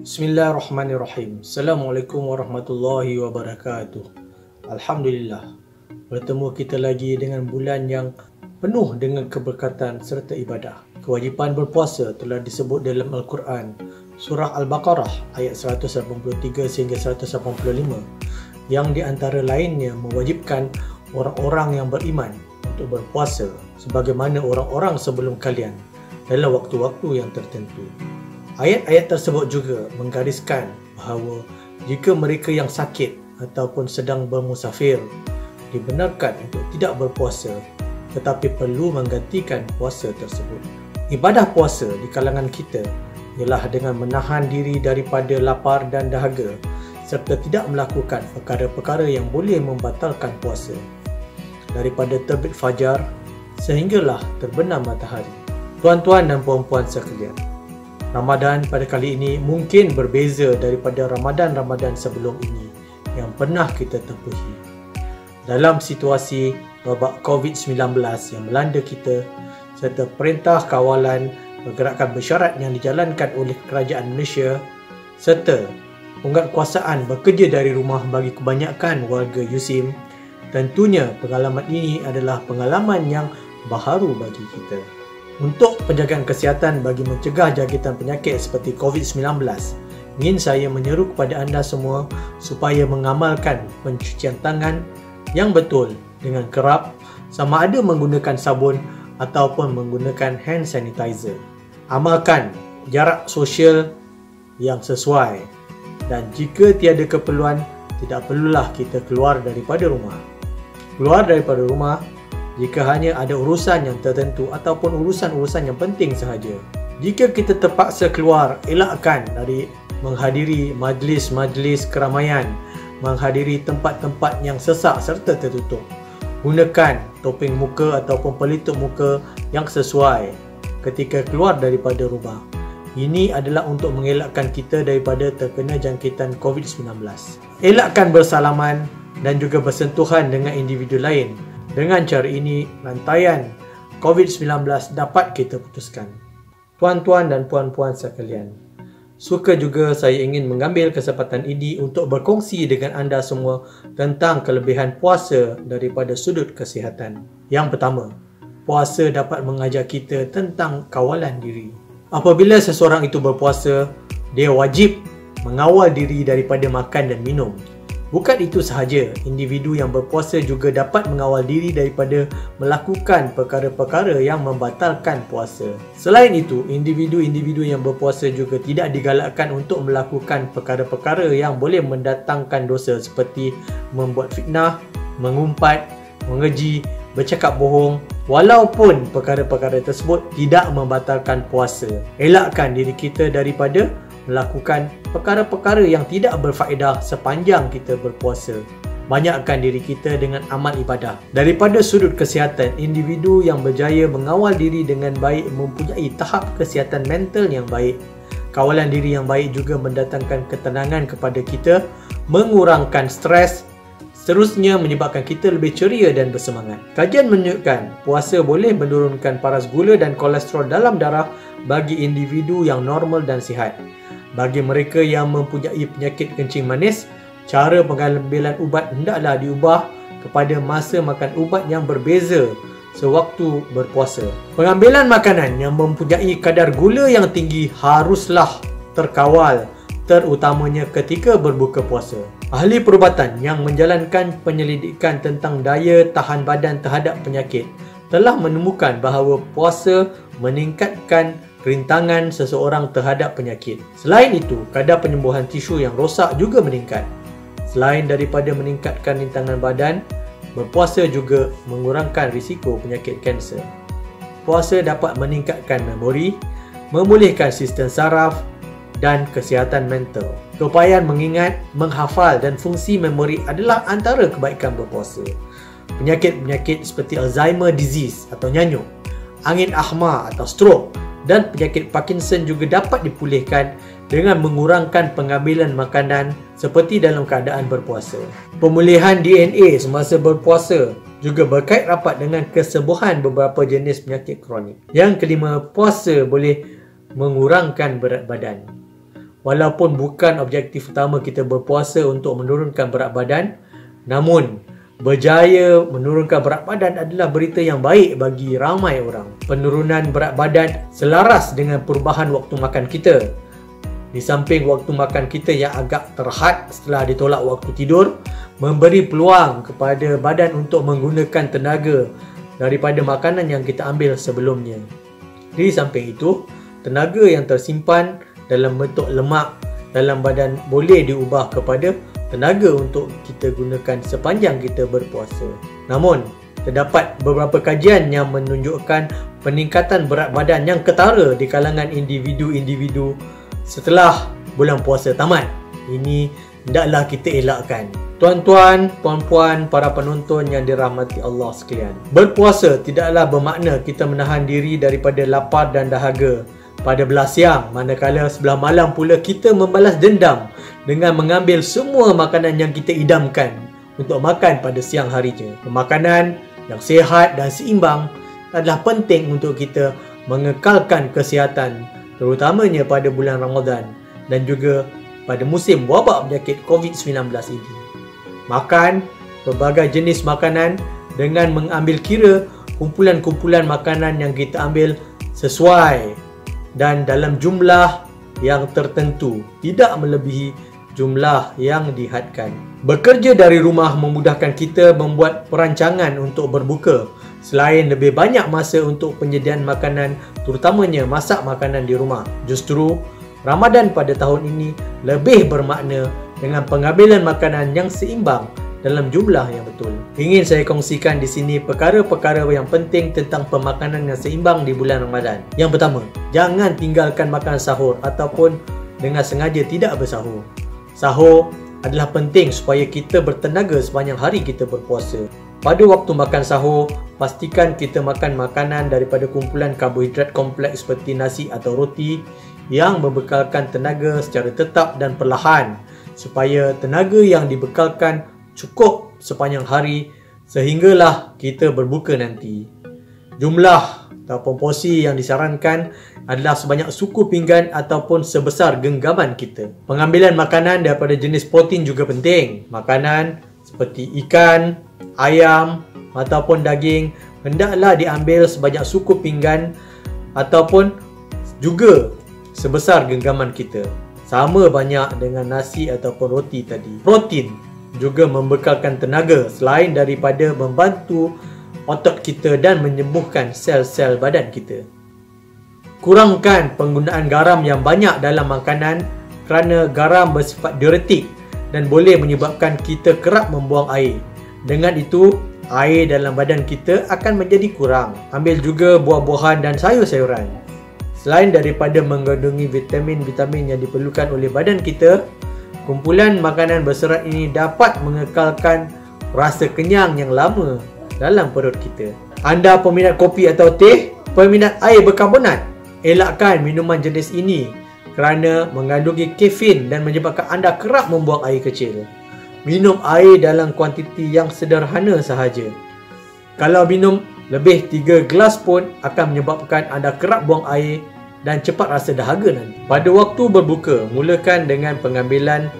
Bismillahirrahmanirrahim. Assalamualaikum warahmatullahi wabarakatuh. Alhamdulillah, bertemu kita lagi dengan bulan yang penuh dengan keberkatan serta ibadah. Kewajipan berpuasa telah disebut dalam Al-Quran, Surah Al-Baqarah ayat 183 sehingga 185, yang di antara lainnya mewajibkan orang-orang yang beriman untuk berpuasa sebagaimana orang-orang sebelum kalian dalam waktu-waktu yang tertentu. Ayat-ayat tersebut juga menggariskan bahawa jika mereka yang sakit ataupun sedang bermusafir dibenarkan untuk tidak berpuasa tetapi perlu menggantikan puasa tersebut. Ibadah puasa di kalangan kita ialah dengan menahan diri daripada lapar dan dahaga serta tidak melakukan perkara-perkara yang boleh membatalkan puasa, daripada terbit fajar sehinggalah terbenam matahari. Tuan-tuan dan puan-puan sekalian, Ramadan pada kali ini mungkin berbeza daripada Ramadan-Ramadan sebelum ini yang pernah kita tempuhi. Dalam situasi wabak COVID-19 yang melanda kita serta perintah kawalan pergerakan bersyarat yang dijalankan oleh kerajaan Malaysia serta penguatkuasaan bekerja dari rumah bagi kebanyakan warga USIM, tentunya pengalaman ini adalah pengalaman yang baharu bagi kita. Untuk penjagaan kesihatan bagi mencegah jangkitan penyakit seperti COVID-19, ingin saya menyeru kepada anda semua supaya mengamalkan pencucian tangan yang betul dengan kerap, sama ada menggunakan sabun ataupun menggunakan hand sanitizer. Amalkan jarak sosial yang sesuai dan jika tiada keperluan, tidak perlulah kita keluar daripada rumah. Keluar daripada rumah jika hanya ada urusan yang tertentu ataupun urusan-urusan yang penting sahaja. Jika kita terpaksa keluar, elakkan dari menghadiri majlis-majlis keramaian, menghadiri tempat-tempat yang sesak serta tertutup. Gunakan topeng muka ataupun pelitup muka yang sesuai ketika keluar daripada rumah. Ini adalah untuk mengelakkan kita daripada terkena jangkitan COVID-19. Elakkan bersalaman dan juga bersentuhan dengan individu lain. Dengan cara ini, rantaian COVID-19 dapat kita putuskan. Tuan-tuan dan puan-puan sekalian, suka juga saya ingin mengambil kesempatan ini untuk berkongsi dengan anda semua tentang kelebihan puasa daripada sudut kesihatan. Yang pertama, puasa dapat mengajar kita tentang kawalan diri. Apabila seseorang itu berpuasa, dia wajib mengawal diri daripada makan dan minum. Bukan itu sahaja, individu yang berpuasa juga dapat mengawal diri daripada melakukan perkara-perkara yang membatalkan puasa. Selain itu, individu-individu yang berpuasa juga tidak digalakkan untuk melakukan perkara-perkara yang boleh mendatangkan dosa seperti membuat fitnah, mengumpat, mengeji, bercakap bohong, walaupun perkara-perkara tersebut tidak membatalkan puasa. Elakkan diri kita daripada melakukan perkara-perkara yang tidak berfaedah sepanjang kita berpuasa. Banyakkan diri kita dengan amal ibadah. Daripada sudut kesihatan, individu yang berjaya mengawal diri dengan baik mempunyai tahap kesihatan mental yang baik. Kawalan diri yang baik juga mendatangkan ketenangan kepada kita, mengurangkan stres, seterusnya menyebabkan kita lebih ceria dan bersemangat. Kajian menunjukkan puasa boleh menurunkan paras gula dan kolesterol dalam darah bagi individu yang normal dan sihat. Bagi mereka yang mempunyai penyakit kencing manis, cara pengambilan ubat hendaklah diubah kepada masa makan ubat yang berbeza sewaktu berpuasa. Pengambilan makanan yang mempunyai kadar gula yang tinggi haruslah terkawal, terutamanya ketika berbuka puasa. Ahli perubatan yang menjalankan penyelidikan tentang daya tahan badan terhadap penyakit telah menemukan bahawa puasa meningkatkan kerintangan seseorang terhadap penyakit. Selain itu, kadar penyembuhan tisu yang rosak juga meningkat. Selain daripada meningkatkan rintangan badan, berpuasa juga mengurangkan risiko penyakit kanser. Puasa dapat meningkatkan memori, memulihkan sistem saraf dan kesihatan mental. Keupayaan mengingat, menghafal dan fungsi memori adalah antara kebaikan berpuasa. Penyakit-penyakit seperti Alzheimer disease atau nyanyuk, angin ahma atau stroke dan penyakit Parkinson juga dapat dipulihkan dengan mengurangkan pengambilan makanan seperti dalam keadaan berpuasa. Pemulihan DNA semasa berpuasa juga berkait rapat dengan kesembuhan beberapa jenis penyakit kronik. Yang kelima, puasa boleh mengurangkan berat badan. walaupun bukan objektif utama kita berpuasa untuk menurunkan berat badan, namun berjaya menurunkan berat badan adalah berita yang baik bagi ramai orang. Penurunan berat badan selaras dengan perubahan waktu makan kita. Di samping waktu makan kita yang agak terhad setelah ditolak waktu tidur, memberi peluang kepada badan untuk menggunakan tenaga daripada makanan yang kita ambil sebelumnya. Di samping itu, tenaga yang tersimpan dalam bentuk lemak dalam badan boleh diubah kepada tenaga untuk kita gunakan sepanjang kita berpuasa. Namun, terdapat beberapa kajian yang menunjukkan peningkatan berat badan yang ketara di kalangan individu-individu setelah bulan puasa tamat. Ini hendaklah kita elakkan. Tuan-tuan, puan-puan, para penonton yang dirahmati Allah sekalian, berpuasa tidaklah bermakna kita menahan diri daripada lapar dan dahaga pada belah siang, manakala sebelah malam pula kita membalas dendam dengan mengambil semua makanan yang kita idamkan untuk makan pada siang harinya. Makanan yang sihat dan seimbang adalah penting untuk kita mengekalkan kesihatan, terutamanya pada bulan Ramadan dan juga pada musim wabak penyakit COVID-19 ini. Makan berbagai jenis makanan dengan mengambil kira kumpulan-kumpulan makanan yang kita ambil sesuai dan dalam jumlah yang tertentu, tidak melebihi jumlah yang dihadkan. Bekerja dari rumah memudahkan kita membuat perancangan untuk berbuka. Selain lebih banyak masa untuk penyediaan makanan, terutamanya masak makanan di rumah. Justru, Ramadan pada tahun ini lebih bermakna dengan pengambilan makanan yang seimbang dalam jumlah yang betul. Ingin saya kongsikan di sini perkara-perkara yang penting tentang pemakanan yang seimbang di bulan Ramadan. Yang pertama, jangan tinggalkan makan sahur ataupun dengan sengaja tidak bersahur. Sahur adalah penting supaya kita bertenaga sepanjang hari kita berpuasa. Pada waktu makan sahur, pastikan kita makan makanan daripada kumpulan karbohidrat kompleks seperti nasi atau roti yang membekalkan tenaga secara tetap dan perlahan, supaya tenaga yang dibekalkan cukup sepanjang hari sehinggalah kita berbuka nanti. Jumlah ataupun porsi yang disarankan adalah sebanyak suku pinggan ataupun sebesar genggaman kita. Pengambilan makanan daripada jenis protein juga penting. Makanan seperti ikan, ayam ataupun daging hendaklah diambil sebanyak suku pinggan ataupun juga sebesar genggaman kita. Sama banyak dengan nasi ataupun roti tadi. Protein juga membekalkan tenaga selain daripada membantu otot kita dan menyembuhkan sel-sel badan kita. Kurangkan penggunaan garam yang banyak dalam makanan kerana garam bersifat diuretik dan boleh menyebabkan kita kerap membuang air. Dengan itu, air dalam badan kita akan menjadi kurang. Ambil juga buah-buahan dan sayur-sayuran. Selain daripada mengandungi vitamin-vitamin yang diperlukan oleh badan kita, kumpulan makanan berserat ini dapat mengekalkan rasa kenyang yang lama dalam perut kita. Anda peminat kopi atau teh, peminat air berkarbonat, elakkan minuman jenis ini kerana mengandungi kafein dan menyebabkan anda kerap membuang air kecil. Minum air dalam kuantiti yang sederhana sahaja. Kalau minum lebih 3 gelas pun akan menyebabkan anda kerap buang air dan cepat rasa dahaga nanti. Pada waktu berbuka, mulakan dengan pengambilan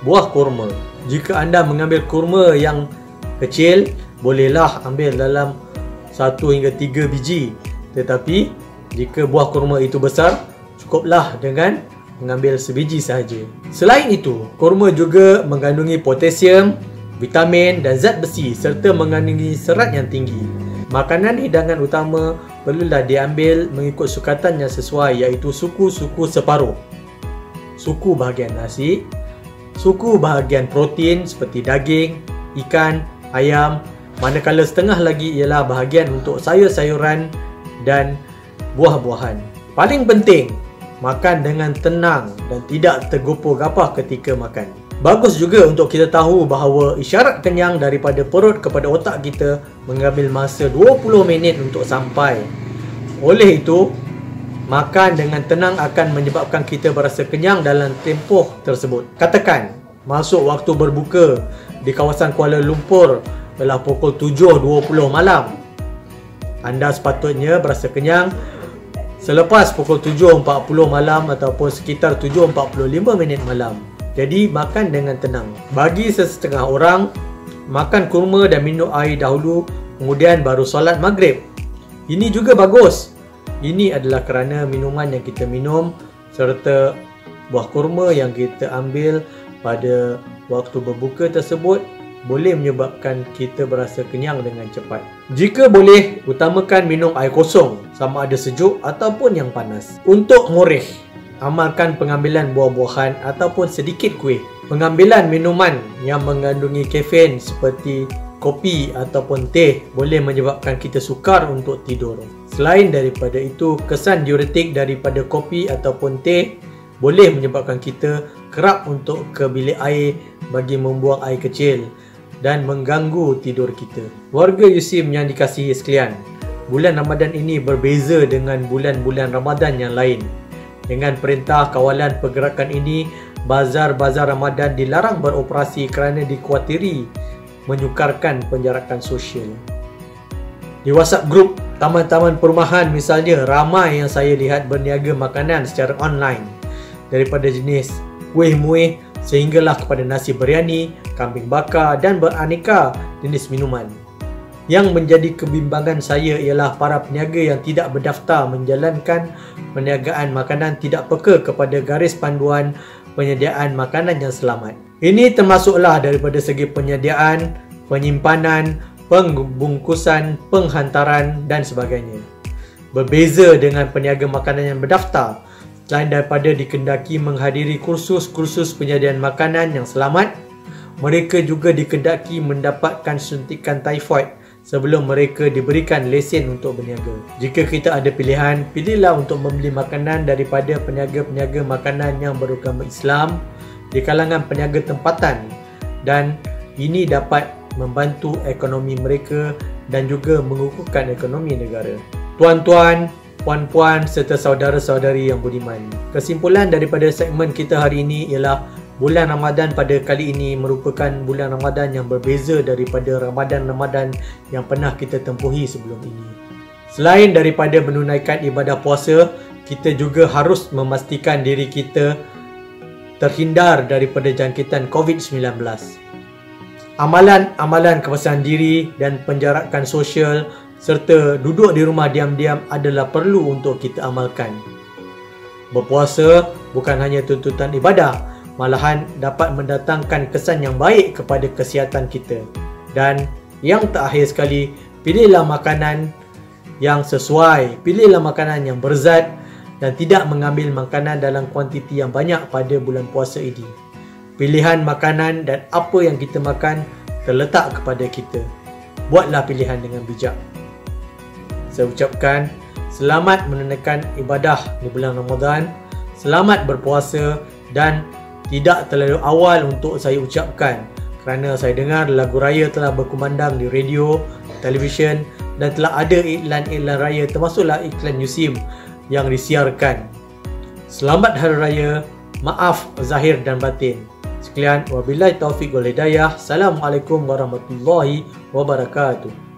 buah kurma. Jika anda mengambil kurma yang kecil, bolehlah ambil dalam 1 hingga 3 biji. Tetapi jika buah kurma itu besar, cukuplah dengan mengambil sebiji sahaja. Selain itu, kurma juga mengandungi potasium, vitamin dan zat besi serta mengandungi serat yang tinggi. Makanan hidangan utama perlulah diambil mengikut sukatan yang sesuai, iaitu suku-suku separuh. Suku bahagian nasi, suku bahagian protein seperti daging, ikan, ayam, manakala setengah lagi ialah bahagian untuk sayur-sayuran dan buah-buahan. Paling penting, makan dengan tenang dan tidak tergopoh-gapah ketika makan. Bagus juga untuk kita tahu bahawa isyarat kenyang daripada perut kepada otak kita mengambil masa 20 minit untuk sampai. Oleh itu, makan dengan tenang akan menyebabkan kita berasa kenyang dalam tempoh tersebut. Katakan, masuk waktu berbuka di kawasan Kuala Lumpur adalah pukul 7.20 malam. Anda sepatutnya berasa kenyang selepas pukul 7.40 malam ataupun sekitar 7.45 malam. Jadi makan dengan tenang. Bagi sesetengah orang, makan kurma dan minum air dahulu, kemudian baru solat maghrib. Ini juga bagus. Ini adalah kerana minuman yang kita minum serta buah kurma yang kita ambil pada waktu berbuka tersebut boleh menyebabkan kita berasa kenyang dengan cepat. Jika boleh, utamakan minum air kosong, sama ada sejuk ataupun yang panas. Untuk murih, amalkan pengambilan buah-buahan ataupun sedikit kuih. Pengambilan minuman yang mengandungi kafein seperti kopi ataupun teh boleh menyebabkan kita sukar untuk tidur. Selain daripada itu, kesan diuretik daripada kopi ataupun teh boleh menyebabkan kita kerap untuk ke bilik air bagi membuang air kecil dan mengganggu tidur kita. Warga USIM yang dikasihi sekalian, bulan Ramadan ini berbeza dengan bulan-bulan Ramadan yang lain. Dengan perintah kawalan pergerakan ini, bazar-bazar Ramadan dilarang beroperasi kerana dikhawatiri menyukarkan penjarakan sosial. Di WhatsApp group taman-taman perumahan misalnya, ramai yang saya lihat berniaga makanan secara online, daripada jenis kuih muih sehinggalah kepada nasi biryani, kambing bakar dan beraneka jenis minuman. Yang menjadi kebimbangan saya ialah para peniaga yang tidak berdaftar menjalankan perniagaan makanan tidak peka kepada garis panduan penyediaan makanan yang selamat. Ini termasuklah daripada segi penyediaan, penyimpanan, pembungkusan, penghantaran dan sebagainya. Berbeza dengan peniaga makanan yang berdaftar, selain daripada dikendaki menghadiri kursus-kursus penyediaan makanan yang selamat, mereka juga dikendaki mendapatkan suntikan typhoid sebelum mereka diberikan lesen untuk berniaga. Jika kita ada pilihan, pilihlah untuk membeli makanan daripada peniaga-peniaga makanan yang beragama Islam di kalangan peniaga tempatan, dan ini dapat membantu ekonomi mereka dan juga mengukuhkan ekonomi negara. Tuan-tuan, puan-puan serta saudara-saudari yang budiman, kesimpulan daripada segmen kita hari ini ialah bulan Ramadan pada kali ini merupakan bulan Ramadan yang berbeza daripada Ramadan-Ramadan yang pernah kita tempuhi sebelum ini. Selain daripada menunaikan ibadah puasa, kita juga harus memastikan diri kita terhindar daripada jangkitan COVID-19. Amalan-amalan kebersihan diri dan penjarakan sosial serta duduk di rumah diam-diam adalah perlu untuk kita amalkan. Berpuasa bukan hanya tuntutan ibadah, malahan dapat mendatangkan kesan yang baik kepada kesihatan kita. Dan yang terakhir sekali, pilihlah makanan yang sesuai, pilihlah makanan yang berzat dan tidak mengambil makanan dalam kuantiti yang banyak pada bulan puasa ini. Pilihan makanan dan apa yang kita makan terletak kepada kita. Buatlah pilihan dengan bijak. Saya ucapkan selamat menunaikan ibadah di bulan Ramadan, selamat berpuasa, dan tidak terlalu awal untuk saya ucapkan kerana saya dengar lagu raya telah berkumandang di radio, televisyen dan telah ada iklan-iklan raya termasuklah iklan USIM yang disiarkan. Selamat Hari Raya, maaf zahir dan batin. Sekian, wabillahi taufiq wal hidayah. Assalamualaikum warahmatullahi wabarakatuh.